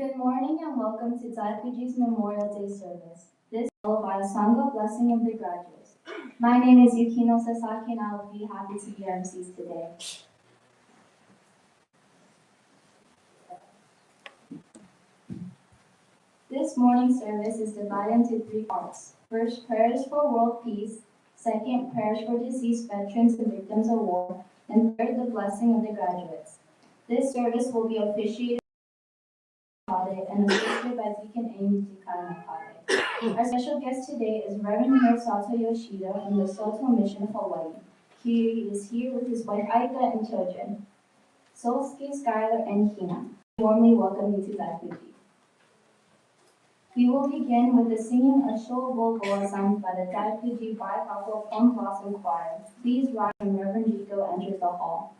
Good morning and welcome to Daifukuji's Memorial Day service. This is followed by a Sangha blessing of the graduates. My name is Yukino Sasaki and I will be happy to be your MCs today. This morning's service is divided into three parts. First, prayers for world peace. Second, prayers for deceased veterans and victims of war. And third, the blessing of the graduates. This service will be officiated and assisted by Deacon Amy Dukanakade. Our special guest today is Reverend Hirosato Yoshida from the Soto Mission of Hawaii. He is here with his wife Aika and children, Solsuke, Skylar, and Hina. I warmly welcome you to Daifukuji. We will begin with the singing of Shobo assigned by the Daifukuji Bicultural Plum Blossom Choir. Please rise when Reverend Jiko enters the hall.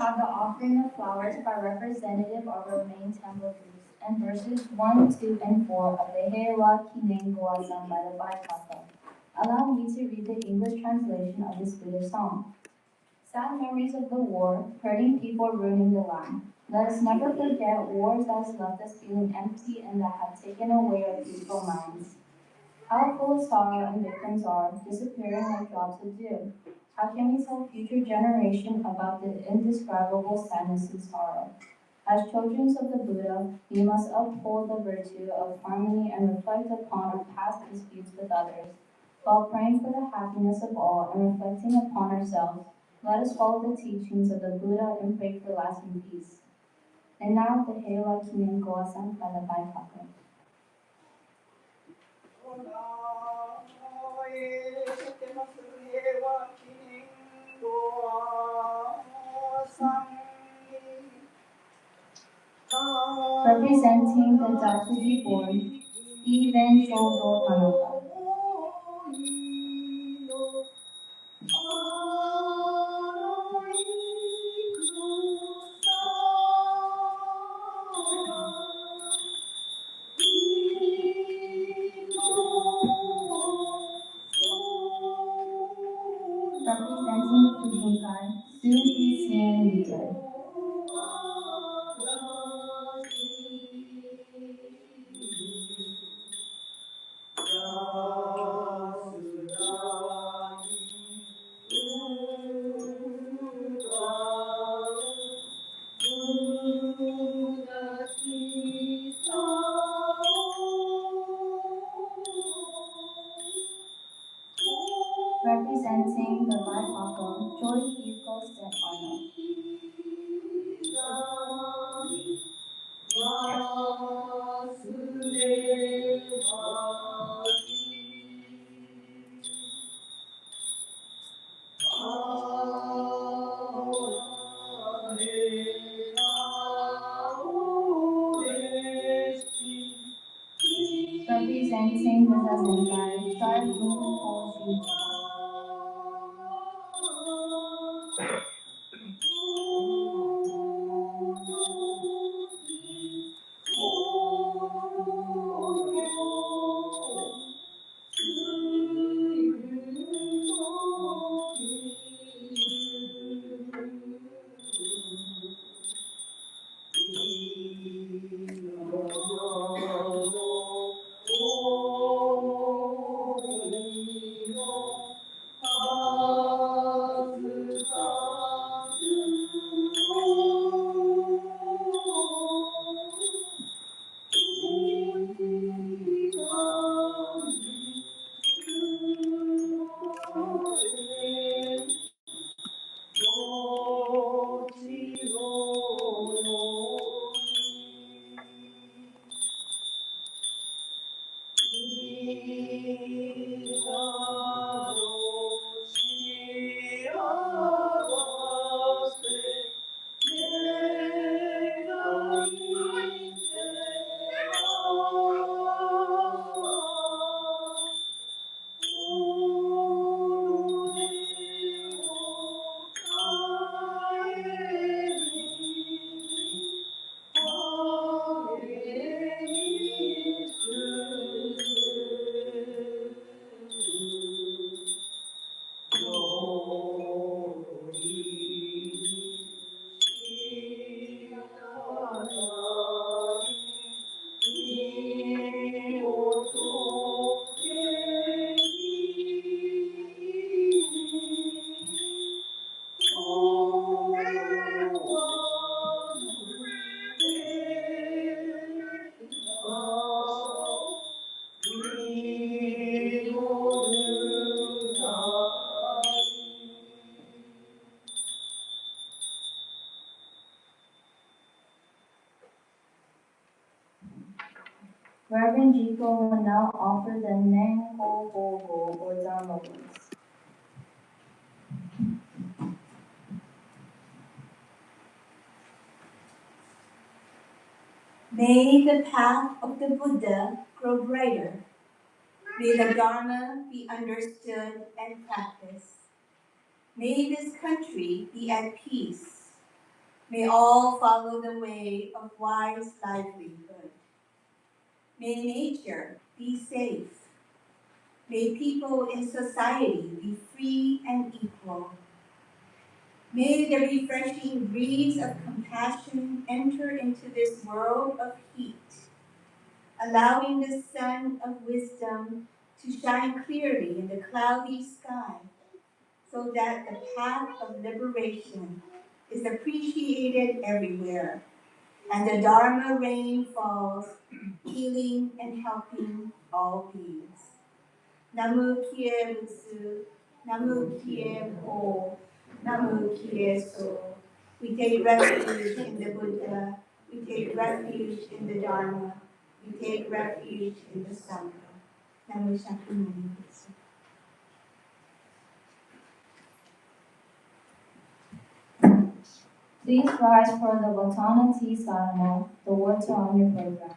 have the offering of flowers by representative of our main temple groups, and verses 1, 2, and 4 of the Heiwa Kinen Goasan by the Baikaka. Allow me to read the English translation of this Buddhist song. Sad memories of the war, hurting people ruining the land. Let us never forget wars that has left us feeling empty and that have taken away our peaceful minds. How full of sorrow and victims are, disappearing like drops of dew. How can we tell future generations about the indescribable sadness and sorrow? As children of the Buddha, we must uphold the virtue of harmony and reflect upon our past disputes with others. While praying for the happiness of all and reflecting upon ourselves, let us follow the teachings of the Buddha and pray for lasting peace. And now the Heiwa Kinen Goasan by the Baikaka. Representing the Daifukuji board, Even Shogo Tanaka. Representing Fujinkai, Su Sien leader. Representing the Baikaka, Joy Hiko Stefano. Representing the Zazenkai, Star Bunko Shuji. Reverend Jiko will now offer the Nenko Gogo or Dharma words. May the path of the Buddha grow brighter. May the Dharma be understood and practiced. May this country be at peace. May all follow the way of wise livelihood. May nature be safe. May people in society be free and equal. May the refreshing breeze of compassion enter into this world of heat, allowing the sun of wisdom to shine clearly in the cloudy sky, so that the path of liberation is appreciated everywhere, and the Dharma rain falls, healing and helping all beings. Namu Kie Butsu, Namu Kie Po, Namu Kie So. We take refuge in the Buddha, we take refuge in the Dharma, we take refuge in the Sangha. Namu Shakyamuni Butsu. Please rise for the Watana Tea Sadhana, the words are on your program.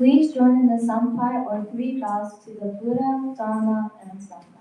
Please join in the Sampai or three bows to the Buddha, Dharma, and Sangha.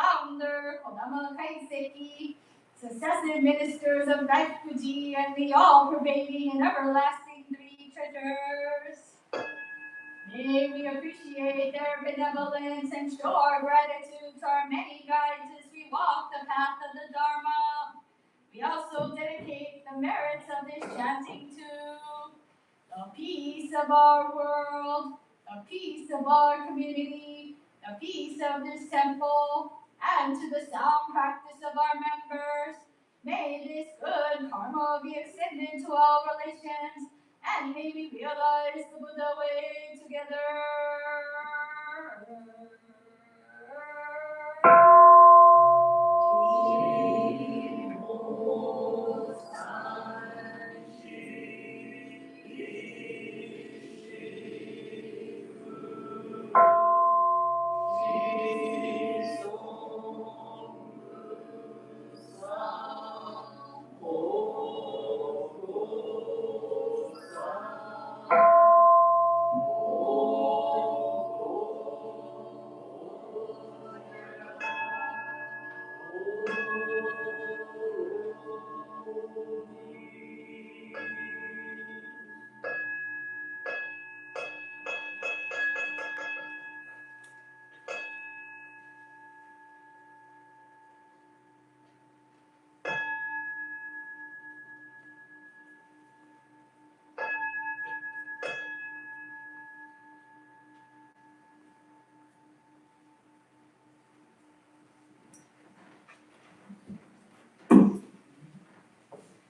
founder, Kodama Kaiseki, successive ministers of Daifukuji, and the all-pervading and everlasting three treasures. May we appreciate their benevolence and show our gratitude to our many guides as we walk the path of the Dharma. We also dedicate the merits of this chanting to the peace of our world, the peace of our community, the peace of this temple, and to the sound practice of our members. May this good karma be extended to all relations, and may we realize the Buddha way together.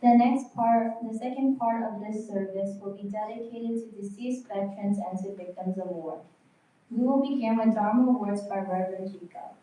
The second part of this service will be dedicated to deceased veterans and to victims of war. We will begin with Dharma words by Reverend Jika.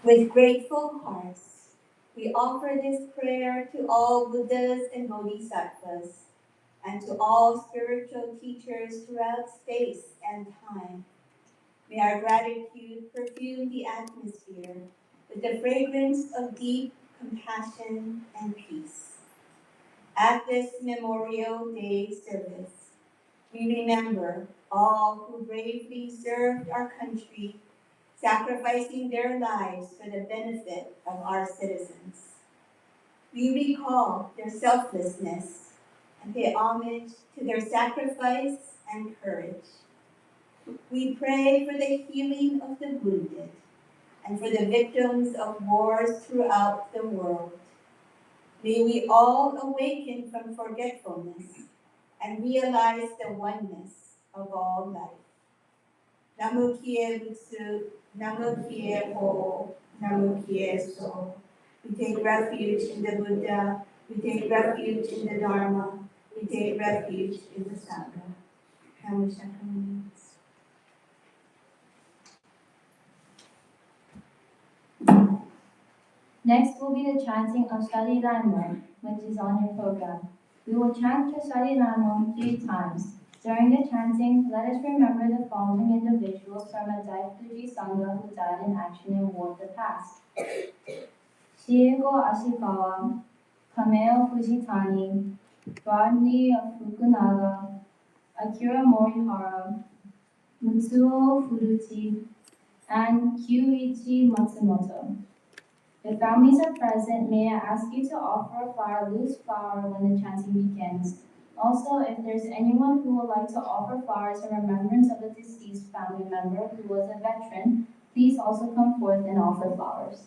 With grateful hearts, we offer this prayer to all Buddhas and Bodhisattvas, and to all spiritual teachers throughout space and time. May our gratitude perfume the atmosphere with the fragrance of deep compassion and peace. At this Memorial Day service, we remember all who bravely served our country, sacrificing their lives for the benefit of our citizens. We recall their selflessness and pay homage to their sacrifice and courage. We pray for the healing of the wounded and for the victims of wars throughout the world. May we all awaken from forgetfulness and realize the oneness of all life. Namu Kie Butsu, Namu Kie Ho, Namu Kie So. We take refuge in the Buddha, we take refuge in the Dharma, we take refuge in the Sangha. Namu Shakamuni. Next will be the chanting of Shariramo, which is on your program. We will chant the Shariramo 3 times. During the chanting, let us remember the following individuals from a Daifukuji Sangha who died in action in war of the past. Shiego Ashikawa, Kameo Fujitani, Rodney of Fukunaga, Akira Morihara, Mitsuo Furuji, and Kyuichi Matsumoto. If families are present, may I ask you to offer a flower, loose flower, when the chanting begins. Also, if there's anyone who would like to offer flowers in remembrance of a deceased family member who was a veteran, please also come forth and offer flowers.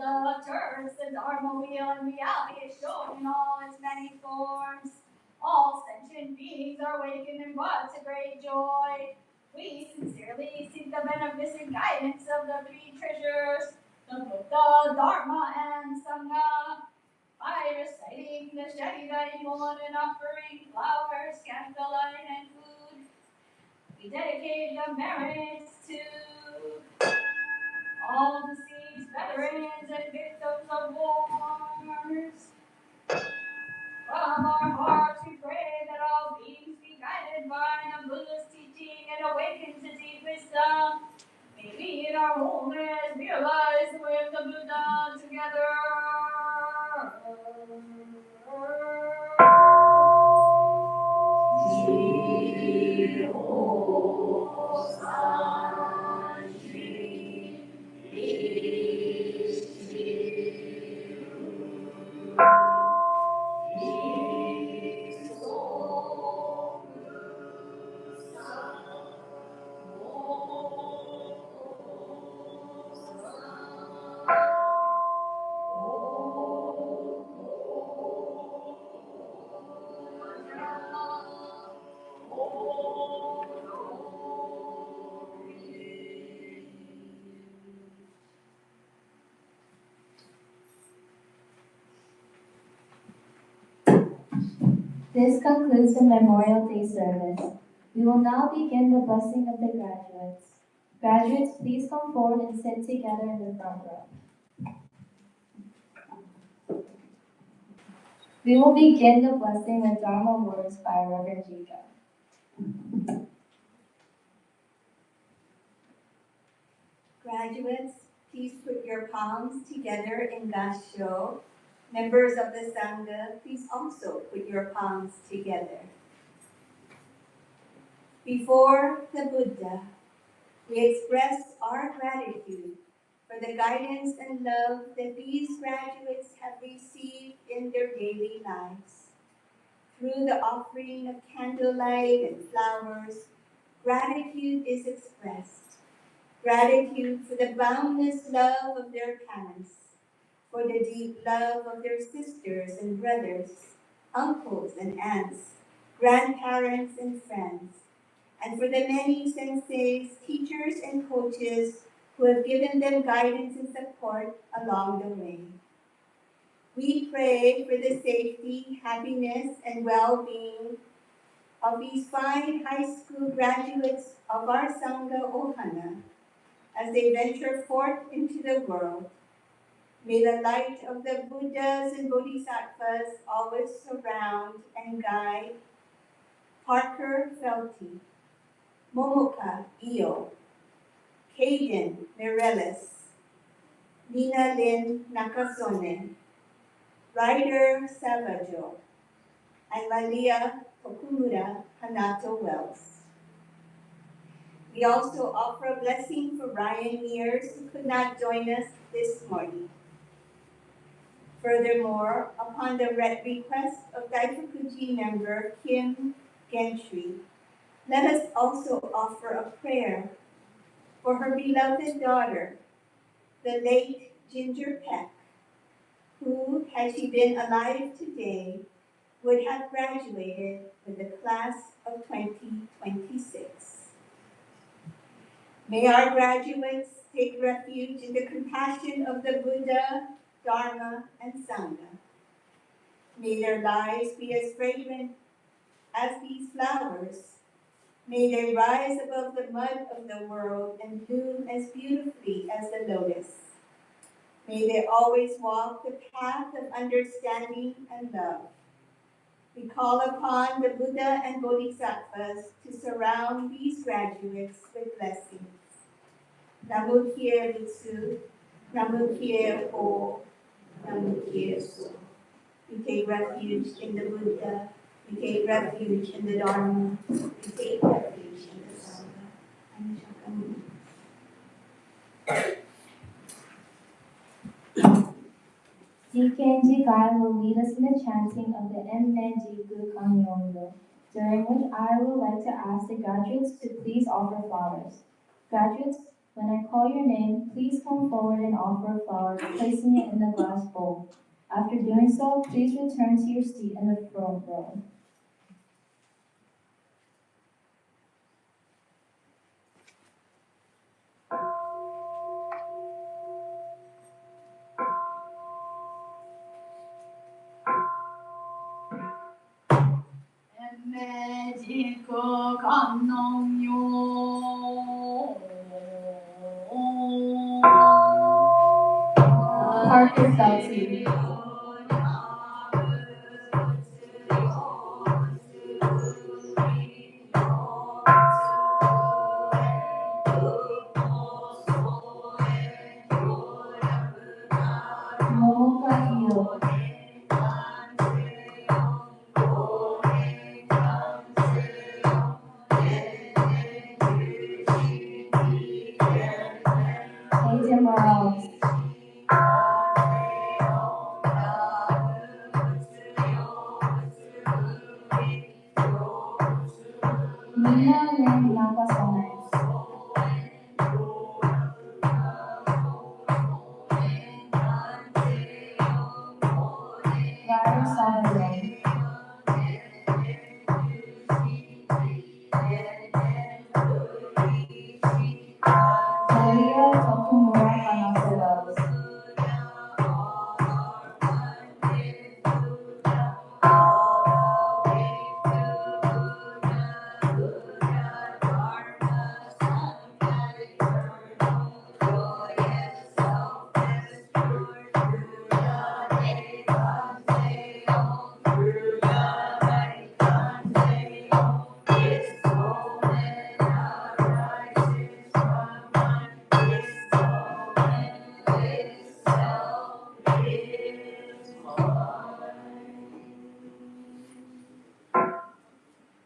Buddha turns the dharma wheel and reality is shown in all its many forms. All sentient beings are awakened and brought to great joy. We sincerely seek the beneficent guidance of the three treasures, the Buddha, Dharma, and Sangha, by reciting the Shakti-Daimon and offering flowers, candlelight, and food. We dedicate the merits to all deceased veterans and victims of wars. From our hearts we pray that all beings be guided by the Buddha's teaching and awaken to deep wisdom. May we in our wholeness realize the way of the Buddha together. This concludes the Memorial Day service. We will now begin the blessing of the graduates. Graduates, please come forward and sit together in the front row. We will begin the blessing with Dharma words by Reverend Jika. Graduates, please put your palms together in Gassho. Members of the Sangha, please also put your palms together. Before the Buddha, we express our gratitude for the guidance and love that these graduates have received in their daily lives. Through the offering of candlelight and flowers, gratitude is expressed. Gratitude for the boundless love of their parents, for the deep love of their sisters and brothers, uncles and aunts, grandparents and friends, and for the many senseis, teachers and coaches who have given them guidance and support along the way. We pray for the safety, happiness, and well-being of these fine high school graduates of our Sangha Ohana as they venture forth into the world. May the light of the Buddhas and Bodhisattvas always surround and guide Parker Felty, Momoka Io, Caden Mireles, Nina Lynn Nakasone, Ryder Savajo, and Malia Tokumura Hanato Wells. We also offer a blessing for Ryan Mears, who could not join us this morning. Furthermore, upon the request of Daifukuji member Kim Gentry, let us also offer a prayer for her beloved daughter, the late Ginger Peck, who, had she been alive today, would have graduated with the class of 2026. May our graduates take refuge in the compassion of the Buddha, Dharma, and Sangha. May their lives be as fragrant as these flowers. May they rise above the mud of the world and bloom as beautifully as the lotus. May they always walk the path of understanding and love. We call upon the Buddha and Bodhisattvas to surround these graduates with blessings. Namu Kie Butsu, Namu Kie O, Namu Kie So. We take refuge in the Buddha. We take refuge in the Dharma. We take refuge in the Sangha. Deacon Jikai will lead us in the chanting of the Enmenjiku Kanyondo, during which I would like to ask the graduates to please offer flowers. Graduates, When I call your name, please come forward and offer a flower, placing it in the glass bowl. After doing so, please return to your seat in the front row. Magical Kanongyo. Parker Felty. Momoka Hiro. Hayden Morales. Nina Lynn Nakasone. Larry Salvador. Maria Tokumura Hanasados.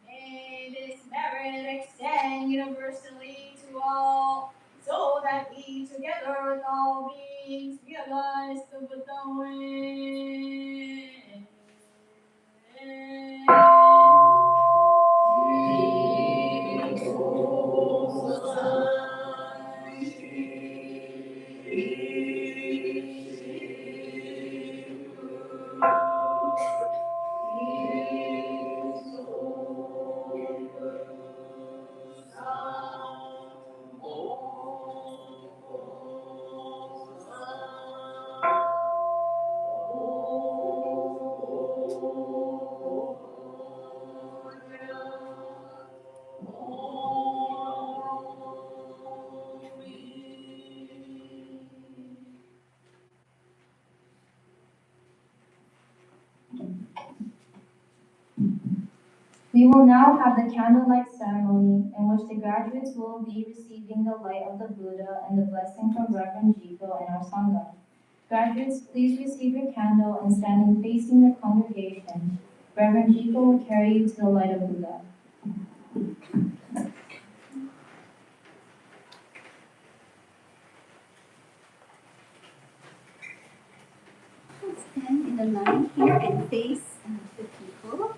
May this merit extend universally to all, so that we together with all beings realize the Buddha way. We will now have the candlelight ceremony in which the graduates will be receiving the light of the Buddha and the blessing from Reverend Jiko and our Sangha. Graduates, please receive your candle and standing facing the congregation. Reverend Jiko will carry you to the light of Buddha. Stand in the line here and face the people.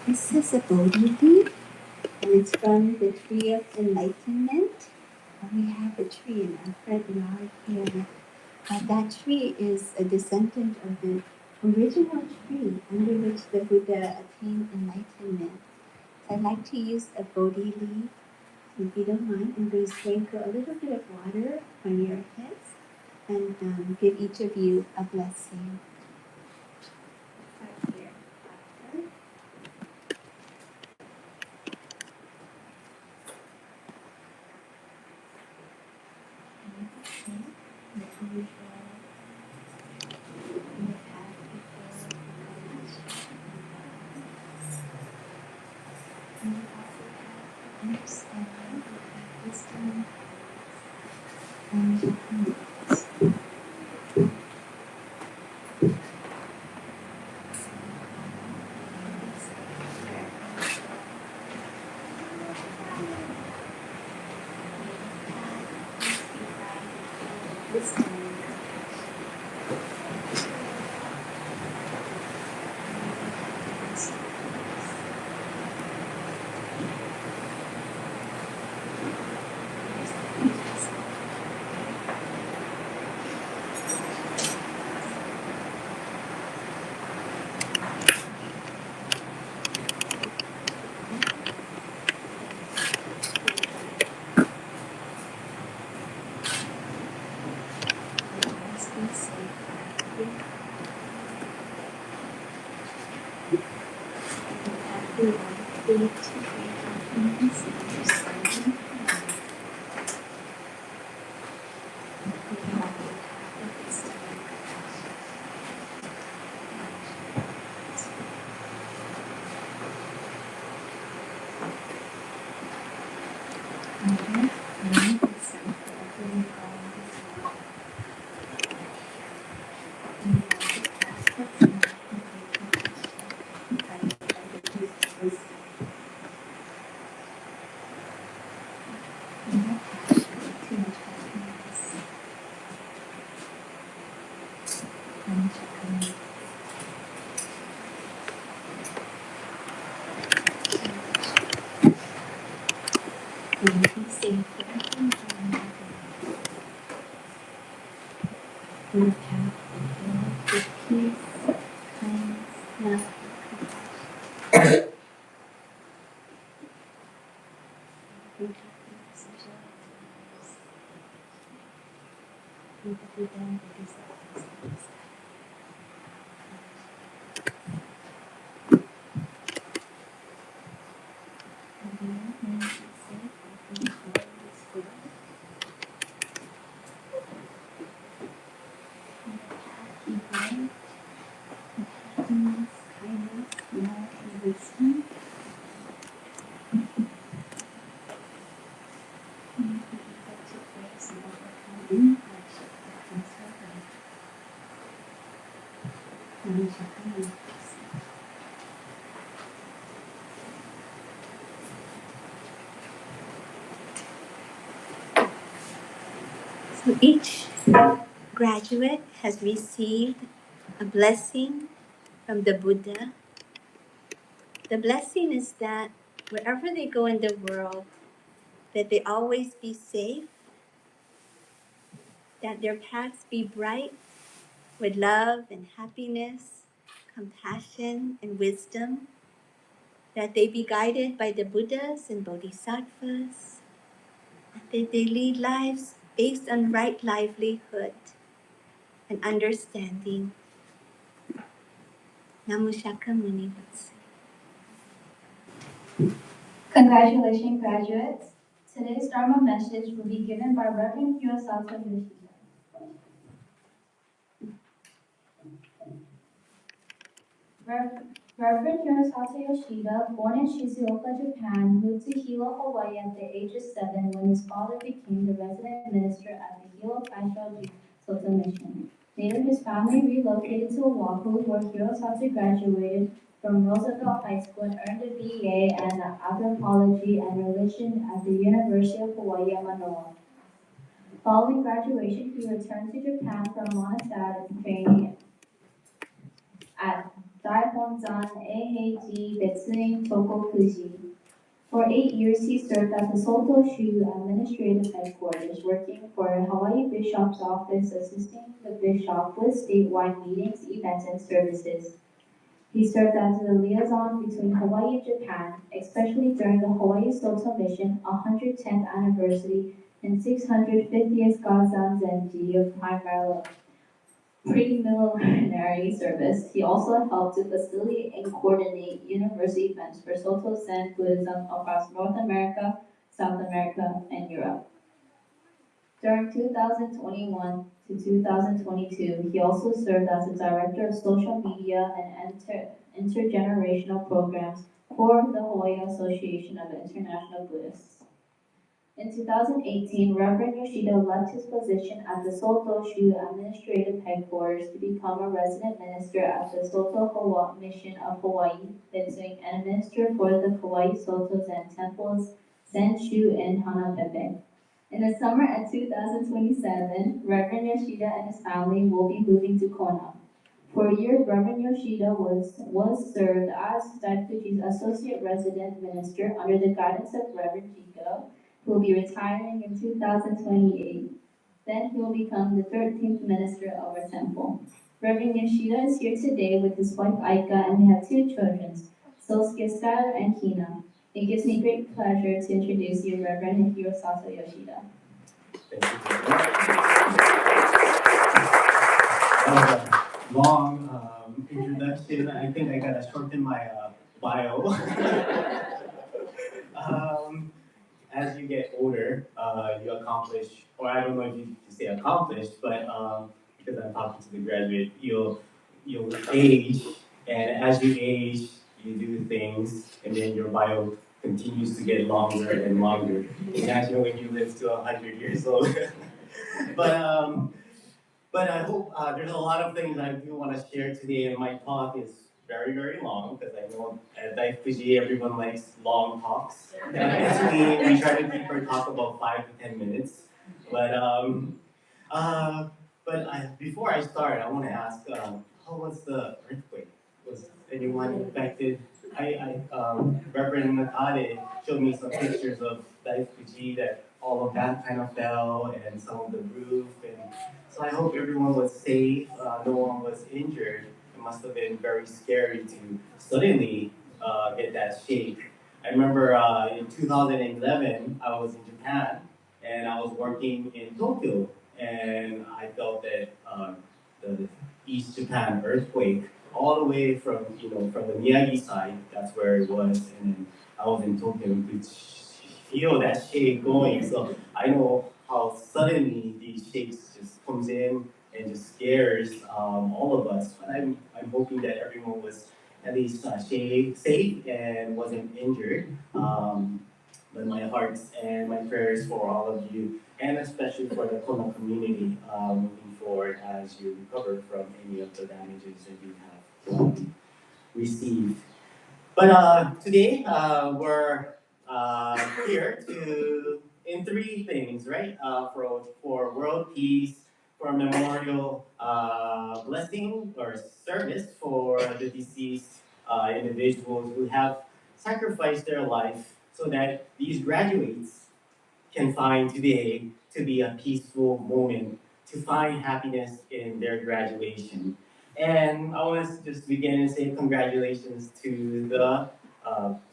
This is a Bodhi leaf, and it's from the Tree of Enlightenment. We have a tree in our front yard here. That tree is a descendant of the original tree under which the Buddha attained enlightenment. So I'd like to use a Bodhi leaf, if you don't mind, and we sprinkle a little bit of water on your heads and give each of you a blessing. Start here. After. So each graduate has received a blessing from the Buddha. The blessing is that wherever they go in the world, that they always be safe, that their paths be bright with love and happiness, compassion and wisdom, that they be guided by the Buddhas and Bodhisattvas, that they lead lives based on right livelihood and understanding. Namo Shakyamuni Butsu. Congratulations, graduates. Today's Dharma message will be given by Reverend Hirosato Yoshida. Reverend Hirosato Yoshida, born in Shizuoka, Japan, moved to Hilo, Hawaii at the age of 7 when his father became the resident minister at the Hilo Kaisho Soto Mission. Later, his family relocated to Oahu, where Hirosato graduated from Roosevelt High School and earned a BA in anthropology and religion at the University of Hawaii at Manoa. Following graduation, he returned to Japan for monastic training at Daifukuji Betsuin Tokokuji. For 8 years, he served at the Soto Mission Administrative Headquarters, working for Hawaii Bishop's Office, assisting the bishop with statewide meetings, events, and services. He served as the liaison between Hawaii and Japan, especially during the Hawaii Soto Mission 110th anniversary and 650th Gazan Zenji of pre-millenary service. He also helped to facilitate and coordinate university events for Soto Zen Buddhism across North America, South America, and Europe. During 2021 to 2022, he also served as the Director of Social Media and Intergenerational Programs for the Hawaii Association of International Buddhists. In 2018, Reverend Yoshida left his position at the Soto Shu Administrative Headquarters to become a resident minister at the Soto Mission of Hawaii, visiting and minister for the Kauai Soto Zen temples, Zenshuji and Hanapepe. In the summer of 2027, Reverend Yoshida and his family will be moving to Kona. For a year, Reverend Yoshida was served as Daifukuji's associate resident minister under the guidance of Reverend Jiko, who will be retiring in 2028. Then he will become the 13th minister of our temple. Reverend Yoshida is here today with his wife Aika, and they have two children, Sosuke Skylar and Hina. It gives me great pleasure to introduce you, Reverend Hirosato Yoshida. Thank you very much. Long introduction. I think I gotta shorten my bio. As you get older, you accomplish, or I don't know if you say accomplish, but because I'm talking to the graduate, you'll age, and as you age, you do things, and then your bio continues to get longer and longer. Imagine when you live to 100 years old. but but I hope there's a lot of things I do want to share today, and my talk is very, very long because I know at Daifukuji everyone likes long talks. Actually, we try to keep our talk about 5 to 10 minutes. But before I start, I want to ask, how was the earthquake? Was anyone affected? Reverend Nakade showed me some pictures of Daifukuji that all of that kind of fell and some of the roof. And so I hope everyone was safe, no one was injured. It must have been very scary to suddenly get that shake. I remember in 2011, I was in Japan and I was working in Tokyo, and I felt that the East Japan earthquake all the way from from the Miyagi side, that's where it was, and then I was in Tokyo and could feel that shake going. So I know how suddenly these shakes just comes in and just scares all of us. But I'm hoping that everyone was at least safe and wasn't injured. But my hearts and my prayers for all of you, and especially for the Kona community moving forward as you recover from any of the damages that you have received. But today we're here in three things, right? For world peace, for memorial blessing or service for the deceased individuals who have sacrificed their life so that these graduates can find today to be a peaceful moment, to find happiness in their graduation. And I want to just begin and say congratulations to the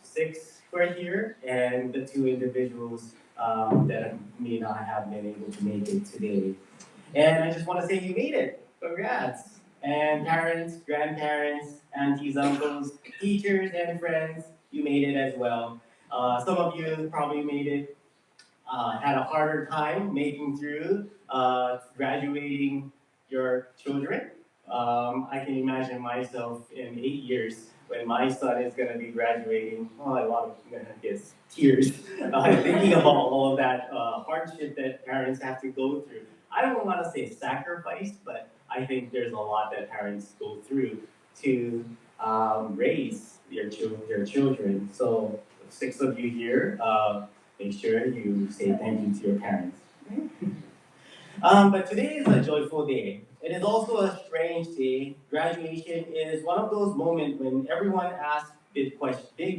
six who are here and the two individuals that may not have been able to make it today. And I just want to say you made it. Congrats. And parents, grandparents, aunties, uncles, teachers, and friends, you made it as well. Some of you probably made it, had a harder time making through graduating your children. I can imagine myself in 8 years when my son is going to be graduating. Oh, a lot of yes, tears thinking about all of that hardship that parents have to go through. I don't want to say sacrifice, but I think there's a lot that parents go through to raise their children. So, six of you here, make sure you say thank you to your parents. But today is a joyful day. It is also a strange day. Graduation is one of those moments when everyone asks big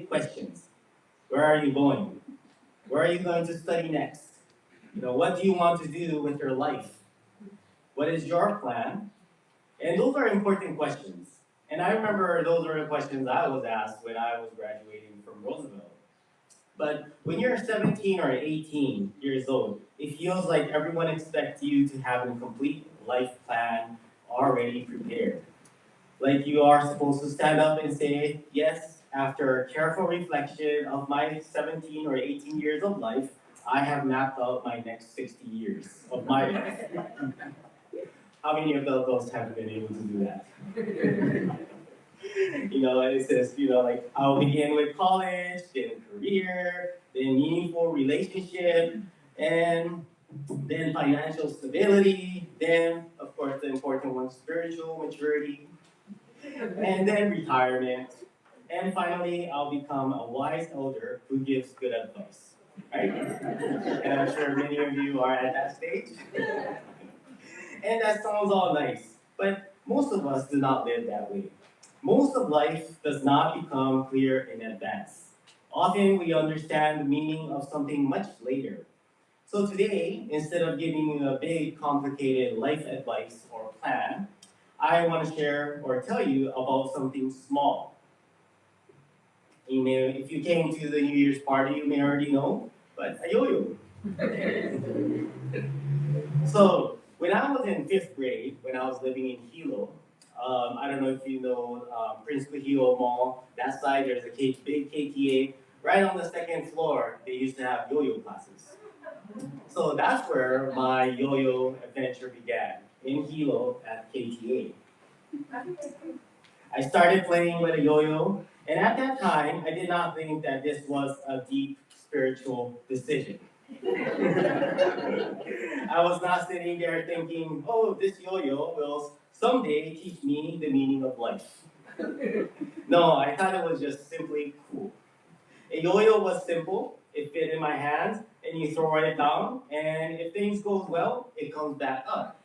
questions. Where are you going? Where are you going to study next? What do you want to do with your life? What is your plan? And those are important questions. And I remember those were the questions I was asked when I was graduating from Roosevelt. But when you're 17 or 18 years old, it feels like everyone expects you to have a complete life plan already prepared. Like you are supposed to stand up and say, yes, after careful reflection of my 17 or 18 years of life, I have mapped out my next 60 years of my life. How many of those have been able to do that? It says, like I'll begin with college, then career, then meaningful relationship, and then financial stability, then, of course, the important one, spiritual maturity, and then retirement. And finally, I'll become a wise elder who gives good advice. Right? And I'm sure many of you are at that stage. And that sounds all nice, but most of us do not live that way. Most of life does not become clear in advance. Often we understand the meaning of something much later. So today, instead of giving you a big, complicated life advice or plan, I want to share or tell you about something small. If you came to the New Year's party, you may already know, but a yo-yo. So when I was in fifth grade, when I was living in Hilo, I don't know if you know Prince Kuhio Mall. That side, there's a big KTA. Right on the second floor, they used to have yo-yo classes. So that's where my yo-yo adventure began, in Hilo at KTA. I started playing with a yo-yo, and at that time, I did not think that this was a deep spiritual decision. I was not sitting there thinking, oh, this yo-yo will someday teach me the meaning of life. No, I thought it was just simply cool. A yo-yo was simple, it fit in my hands, and you throw it down, and if things goes well, it comes back up.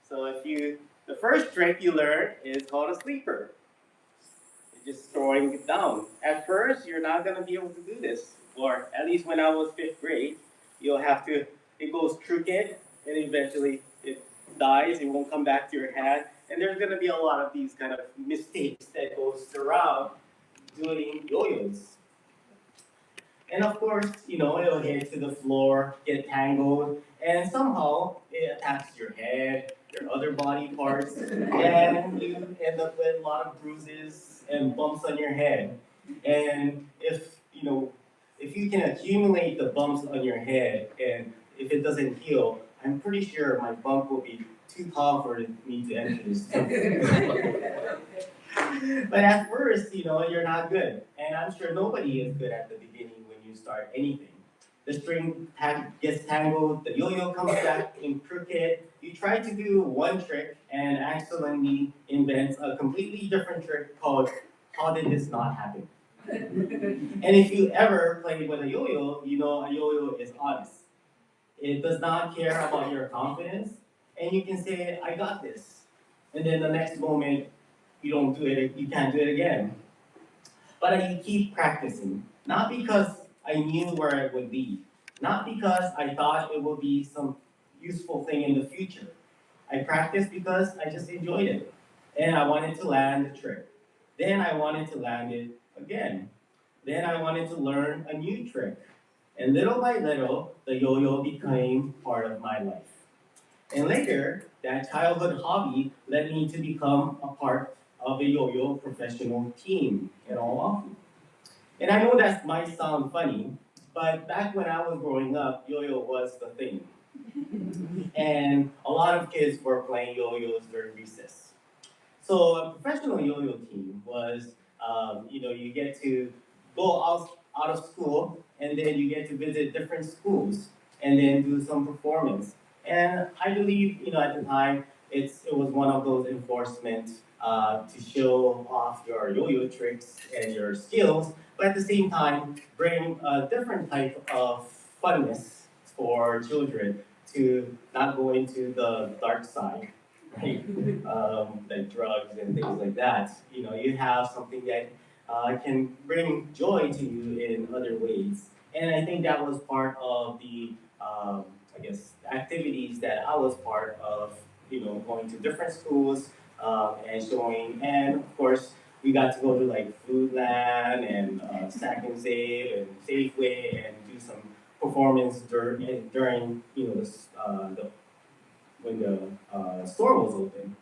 So the first trick you learn is called a sleeper. You're just throwing it down. At first, you're not gonna be able to do this. Or at least when I was fifth grade, it goes crooked, and eventually it dies, it won't come back to your hand. And there's gonna be a lot of these kind of mistakes that goes around doing yo-yos. And of course, it'll hit to the floor, get tangled, and somehow it attacks your head, your other body parts, and you end up with a lot of bruises and bumps on your head. And if you can accumulate the bumps on your head, and if it doesn't heal, I'm pretty sure my bump will be too tall for me to enter this tube. But at first, you're not good. And I'm sure nobody is good at the beginning when you start anything. The string gets tangled, the yo-yo comes back in crooked. You try to do one trick and accidentally invent a completely different trick called, how did this not happen? And if you ever played with a yo-yo, you know a yo-yo is honest. It does not care about your confidence. And you can say, I got this. And then the next moment, you can't do it again. But I keep practicing, not because I knew where it would lead, not because I thought it would be some useful thing in the future. I practiced because I just enjoyed it, and I wanted to land the trick. Then I wanted to land it again. Then I wanted to learn a new trick. And little by little, the yo-yo became part of my life. And later, that childhood hobby led me to become a part of a yo-yo professional team in Oahu. And I know that might sound funny, but back when I was growing up, yo-yo was the thing. And a lot of kids were playing yo-yos during recess. So a professional yo-yo team was, you get to go out of school, and then you get to visit different schools, and then do some performance. And I believe, at the time, it was one of those enforcement to show off your yo-yo tricks and your skills, but at the same time, bring a different type of funness for children to not go into the dark side. right? Like drugs and things like that. You have something that can bring joy to you in other ways. And I think that was part of the, I guess, activities that I was part of, going to different schools and showing. And of course, we got to go to like Foodland and Sack and Save and Safeway and do some performance during the when the store was open.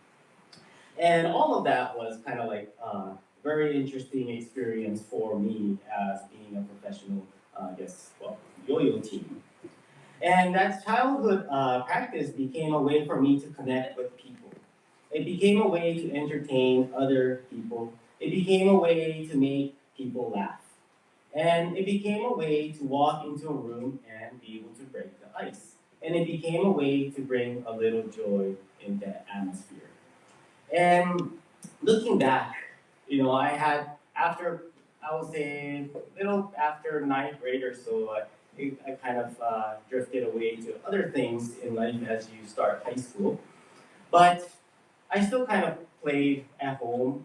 And all of that was kind of like a very interesting experience for me as being a professional, yo-yo team. And that childhood practice became a way for me to connect with people. It became a way to entertain other people. It became a way to make people laugh. And it became a way to walk into a room and be able to break the ice. And it became a way to bring a little joy in that atmosphere. And looking back, I had after I would say little after ninth grade or so, I kind of drifted away to other things in life as you start high school. But I still kind of played at home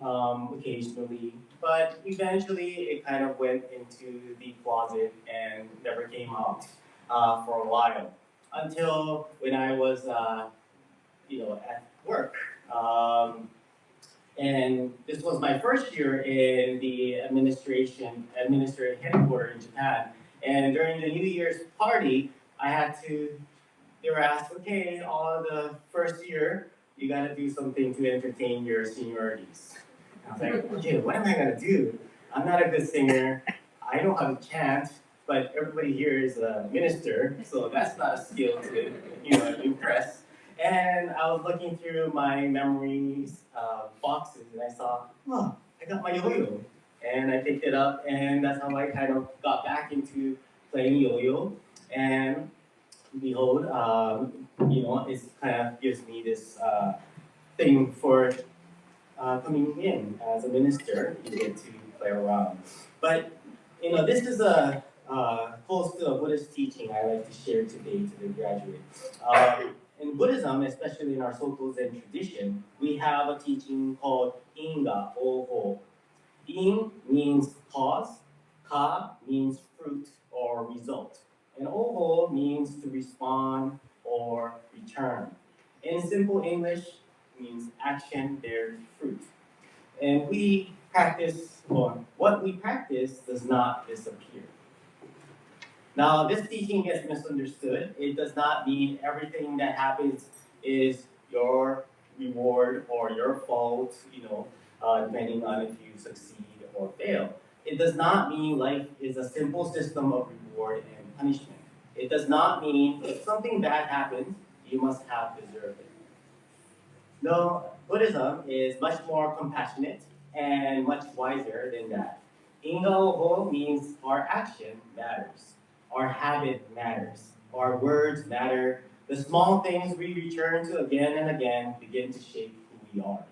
occasionally, but eventually it kind of went into the closet and never came out for a while until when I was, at work. And this was my first year in the administrative headquarters in Japan. And during the New Year's party, they were asked, okay, all the first year, you gotta do something to entertain your seniorities. And I was like, okay, what am I gonna do? I'm not a good singer. I know how to chant, but everybody here is a minister, so that's not a skill to, impress. And I was looking through my memories boxes, and I saw, oh, I got my yo-yo. And I picked it up, and that's how I kind of got back into playing yo-yo. And behold, it kind of gives me this thing for coming in as a minister. You get to play around. But, this is a close to a Buddhist teaching I like to share today to the graduates. In Buddhism, especially in our Soto Zen tradition, we have a teaching called Inga Oho. In means cause, ka means fruit or result, and oho means to respond or return. In simple English, means action bears fruit. And what we practice does not disappear. Now, this teaching gets misunderstood. It does not mean everything that happens is your reward or your fault, depending on if you succeed or fail. It does not mean life is a simple system of reward and punishment. It does not mean if something bad happens, you must have deserved it. No, Buddhism is much more compassionate and much wiser than that. Inga means our action matters, our habit matters, our words matter. The small things we return to again and again begin to shape who we are.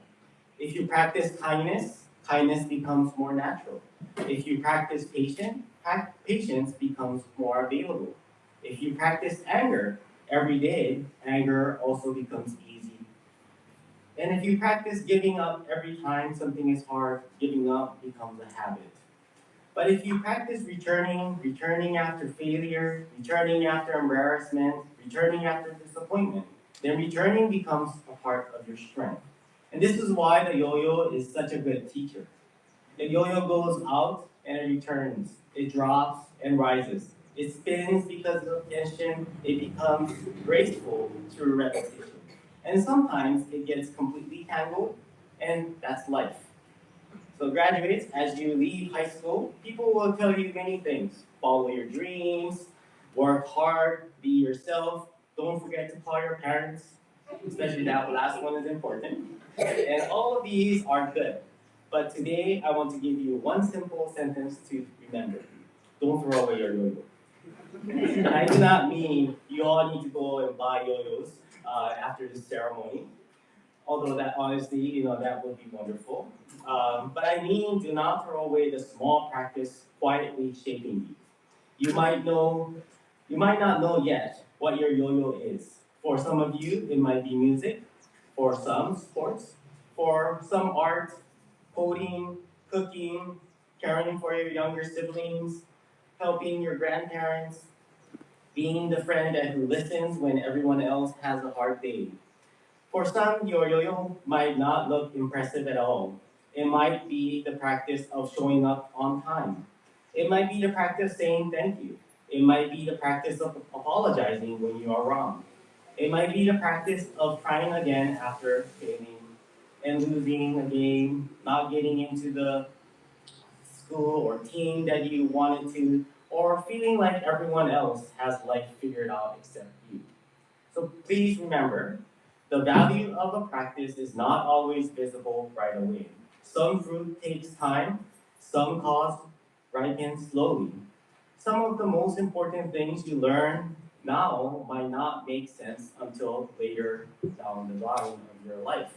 If you practice kindness, kindness becomes more natural. If you practice patience becomes more available. If you practice anger every day, anger also becomes easy. And if you practice giving up every time something is hard, giving up becomes a habit. But if you practice returning after failure, returning after embarrassment, returning after disappointment, then returning becomes a part of your strength. And this is why the yo-yo is such a good teacher. The yo-yo goes out and it returns. It drops and rises. It spins because of tension. It becomes graceful through repetition. And sometimes it gets completely tangled, and that's life. So graduates, as you leave high school, people will tell you many things. Follow your dreams, work hard, be yourself. Don't forget to call your parents, especially that last one is important. And all of these are good. But today I want to give you one simple sentence to remember. Don't throw away your yo-yo. And I do not mean you all need to go and buy yo-yos after this ceremony. Although that honestly, that would be wonderful. But I mean, do not throw away the small practice quietly shaping you. You might not know yet what your yo-yo is. For some of you, it might be music. For some, sports. For some, art, coding, cooking, caring for your younger siblings, helping your grandparents, being the friend that who listens when everyone else has a hard day. For some, your yo-yo might not look impressive at all. It might be the practice of showing up on time. It might be the practice saying thank you. It might be the practice of apologizing when you are wrong. It might be the practice of trying again after failing and losing a game, not getting into the school or team that you wanted to, or feeling like everyone else has life figured out except you. So please remember, the value of a practice is not always visible right away. Some fruit takes time, some cause ripen slowly. Some of the most important things you learn now might not make sense until later down the line of your life.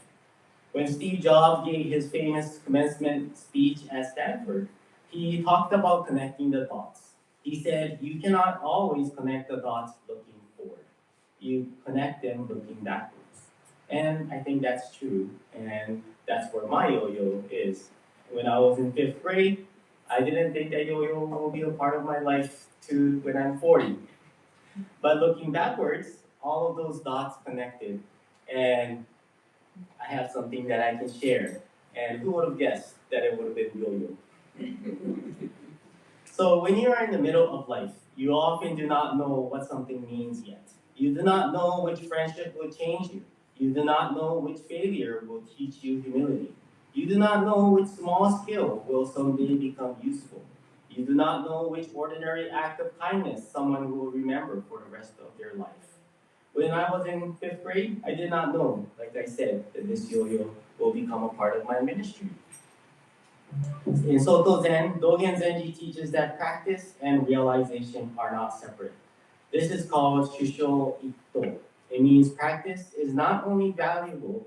When Steve Jobs gave his famous commencement speech at Stanford, he talked about connecting the dots. He said, you cannot always connect the dots looking forward. You connect them looking backwards. And I think that's true, and that's where my yo-yo is. When I was in fifth grade, I didn't think that yo-yo will be a part of my life to when I'm 40. But looking backwards, all of those dots connected, and I have something that I can share. And who would have guessed that it would have been yo-yo? So when you are in the middle of life, you often do not know what something means yet. You do not know which friendship will change you. You do not know which failure will teach you humility. You do not know which small skill will someday become useful. You do not know which ordinary act of kindness someone will remember for the rest of their life. When I was in fifth grade, I did not know, like I said, that this yo-yo will become a part of my ministry. In Soto Zen, Dogen Zenji teaches that practice and realization are not separate. This is called Shusho Ito. It means practice is not only valuable,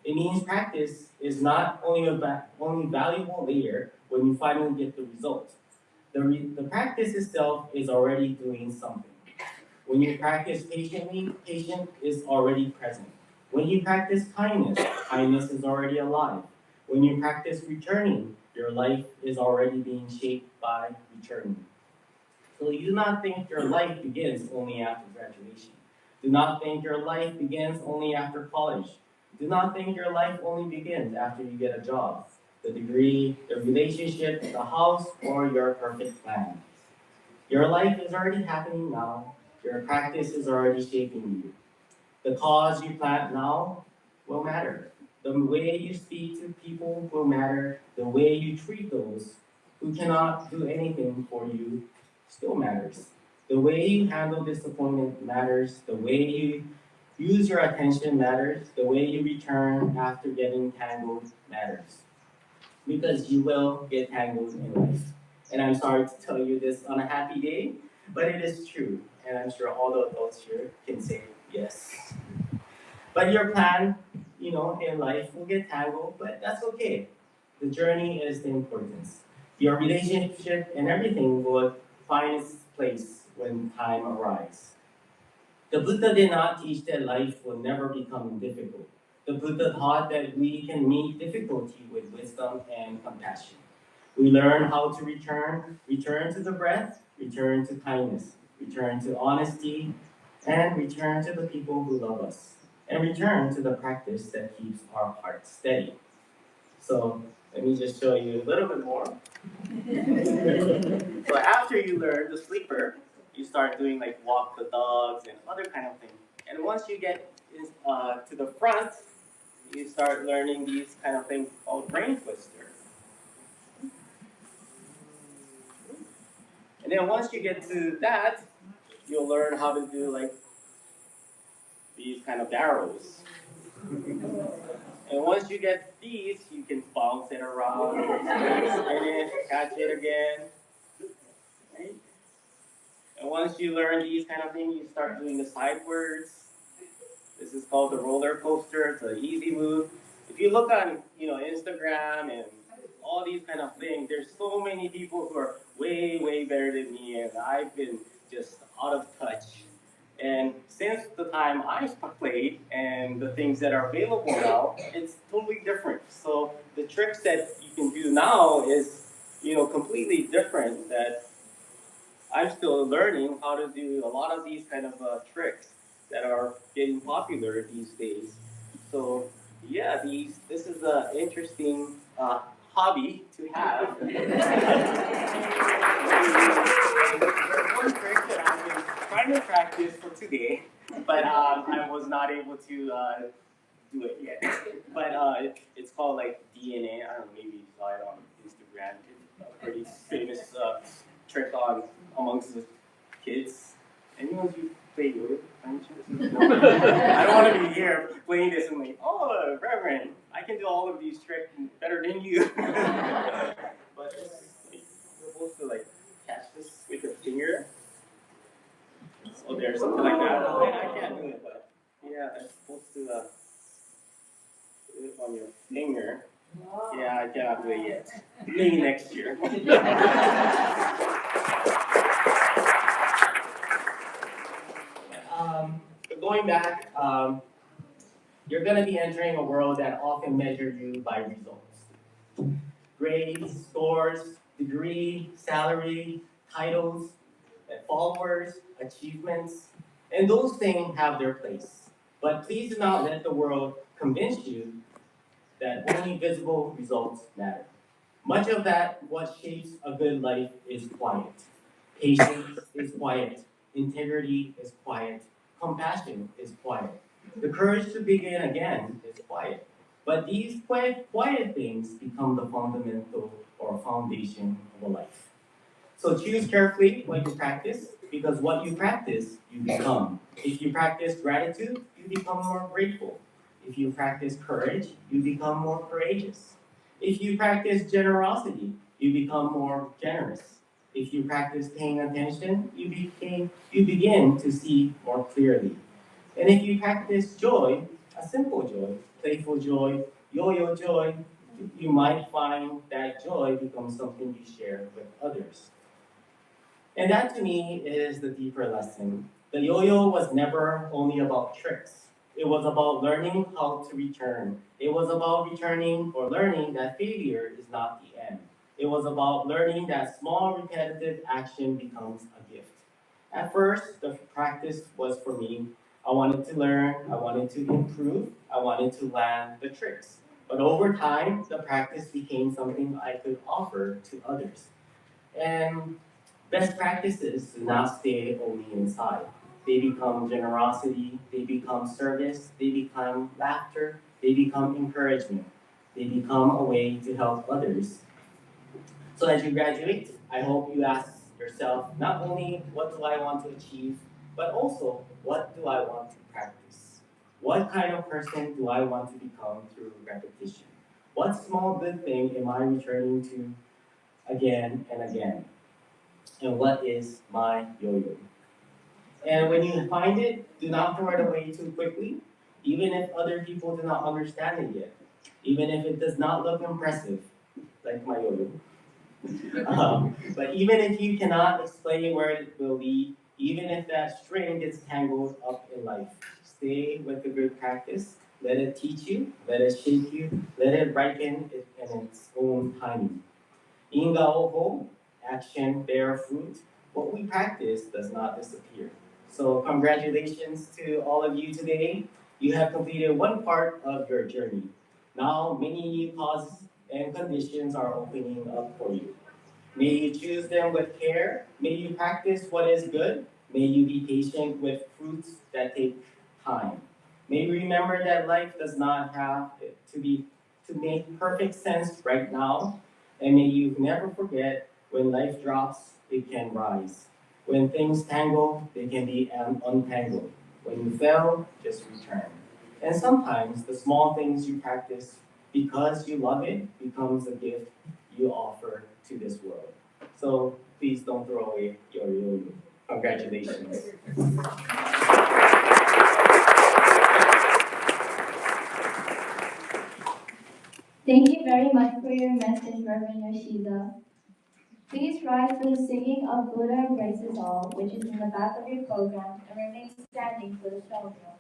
it means practice is not only only valuable later when you finally get the result. The practice itself is already doing something. When you practice patiently, patience is already present. When you practice kindness, kindness is already alive. When you practice returning, your life is already being shaped by returning. So you do not think your life begins only after graduation. Do not think your life begins only after college. Do not think your life only begins after you get a job, the degree, the relationship, the house, or your perfect plan. Your life is already happening now. Your practice is already shaping you. The cause you plant now will matter. The way you speak to people will matter. The way you treat those who cannot do anything for you still matters. The way you handle disappointment matters. The way you use your attention matters. The way you return after getting tangled matters. Because you will get tangled in life. And I'm sorry to tell you this on a happy day, but it is true. And I'm sure all the adults here can say yes. But your plan, in life will get tangled, but that's okay. The journey is the importance. Your relationship and everything will find its place when time arrives. The Buddha did not teach that life will never become difficult. The Buddha taught that we can meet difficulty with wisdom and compassion. We learn how to return to the breath, return to kindness, return to honesty, and return to the people who love us, and return to the practice that keeps our hearts steady. So let me just show you a little bit more. So after you learn the sleeper, you start doing like walk the dogs and other kind of things. And once you get to the front, you start learning these kind of things called brain twister. And then once you get to that, you'll learn how to do like these kind of arrows. And once you get these, you can bounce it around, spin it, catch it again. Right? And once you learn these kind of things, you start doing the sidewards. This is called the roller coaster. It's an easy move. If you look on, Instagram and all these kind of things, there's so many people who are way, way better than me, and I've been just out of touch. And since the time I played and the things that are available now, it's totally different. So the tricks that you can do now is, completely different. That I'm still learning how to do a lot of these kind of tricks that are getting popular these days. So yeah, this is an interesting hobby to have. There's one trick that I've been trying to practice for today, but I was not able to do it yet. But it's called like DNA. I don't know, maybe you saw it on Instagram. It's a pretty famous trick on amongst the kids. Anyone who play yo-yo? No. I don't want to be here playing this and like, oh, Reverend, I can do all of these tricks better than you. But you're supposed to like catch this with your finger. So there's something like that. I can't do it, but yeah, I'm supposed to put it on your finger. Yeah, I cannot do it yet. Maybe next year. Going back, you're going to be entering a world that often measures you by results. Grades, scores, degree, salary, titles, followers, achievements, and those things have their place. But please do not let the world convince you that only visible results matter. Much of that, what shapes a good life, is quiet. Patience is quiet. Integrity is quiet. Compassion is quiet. The courage to begin again is quiet. But these quiet things become the fundamental or foundation of a life. So choose carefully what you practice, because what you practice, you become. If you practice gratitude, you become more grateful. If you practice courage, you become more courageous. If you practice generosity, you become more generous. If you practice paying attention, you begin to see more clearly. And if you practice joy, a simple joy, playful joy, yo-yo joy, you might find that joy becomes something you share with others. And that to me is the deeper lesson. The yo-yo was never only about tricks. It was about learning how to return. It was about returning or learning that failure is not the end. It was about learning that small repetitive action becomes a gift. At first, the practice was for me. I wanted to learn, I wanted to improve, I wanted to land the tricks. But over time, the practice became something I could offer to others. And best practices do not stay only inside. They become generosity, they become service, they become laughter, they become encouragement. They become a way to help others. So as you graduate, I hope you ask yourself not only what do I want to achieve, but also what do I want to practice? What kind of person do I want to become through repetition? What small good thing am I returning to again and again? And what is my yo-yo? And when you find it, do not throw it away too quickly, even if other people do not understand it yet, even if it does not look impressive, like my yo-yo. But even if you cannot explain where it will lead, even if that string gets tangled up in life, stay with the good practice. Let it teach you, let it shape you, let it ripen it in its own timing. Inga oho, action bear fruit. What we practice does not disappear. So congratulations to all of you today. You have completed one part of your journey. Now many new causes and conditions are opening up for you. May you choose them with care. May you practice what is good. May you be patient with fruits that take time. May you remember that life does not have to make perfect sense right now. And may you never forget, when life drops, it can rise. When things tangle, they can be untangled. When you fail, just return. And sometimes the small things you practice because you love it becomes a gift you offer to this world. So please don't throw away your yo-yo. Congratulations. Thank you very much for your message, Reverend Yoshida. Please rise for the singing of Buddha embraces all, which is in the back of your program and remains standing for the show drill.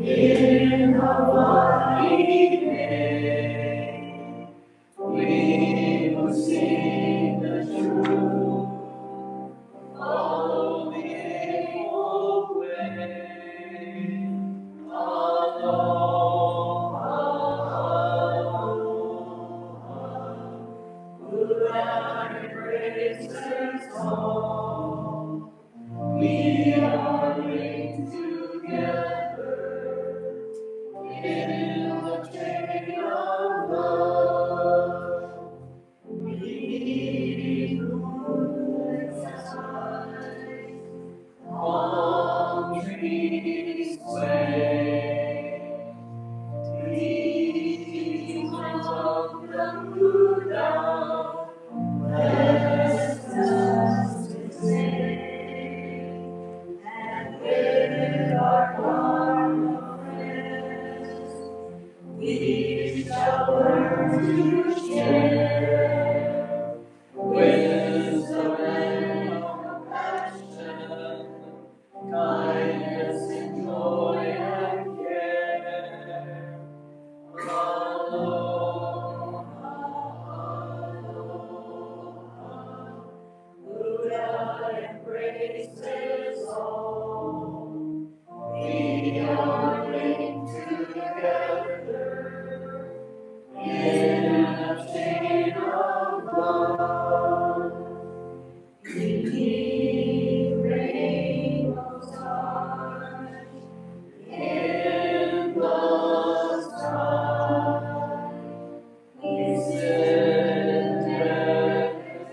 In Hawaii, we will sing the truth, follow the Eightfold Way. Aloha, aloha, Buddha embraces all. We are linked together in the chain of love. Beneath the moonlit skies, palm trees sway. Teachings of the Buddha bless us to say. And with our dharma friends, we shall learn to share wisdom and compassion, kindness and joy and care. Aloha, aloha, Buddha embraces all. We are linked together in a chain of love. Beneath rainbow stars in the sky, we sit meditation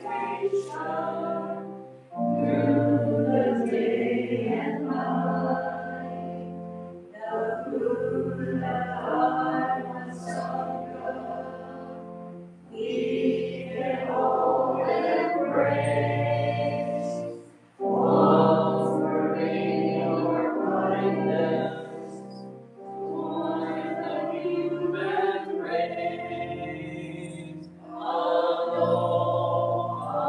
through the day and night. The Buddha Dharma Sangha we can all embrace, offering our kindness for the human race. Aloha,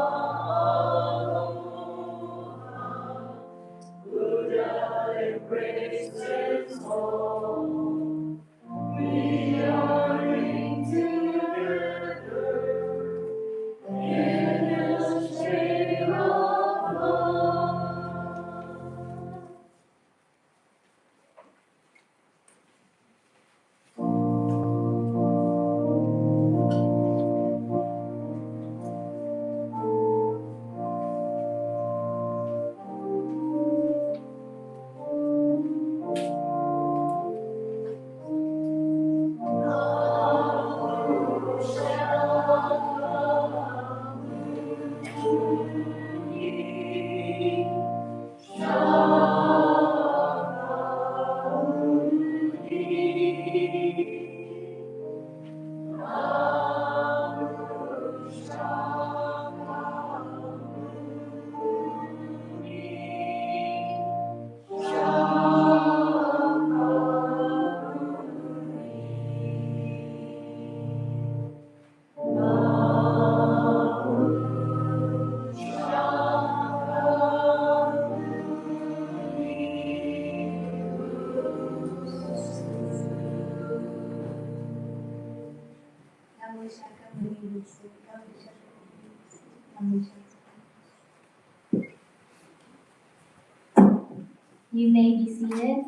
aloha, Buddha embraces all. We are linked together in a chain of love. You may be seated.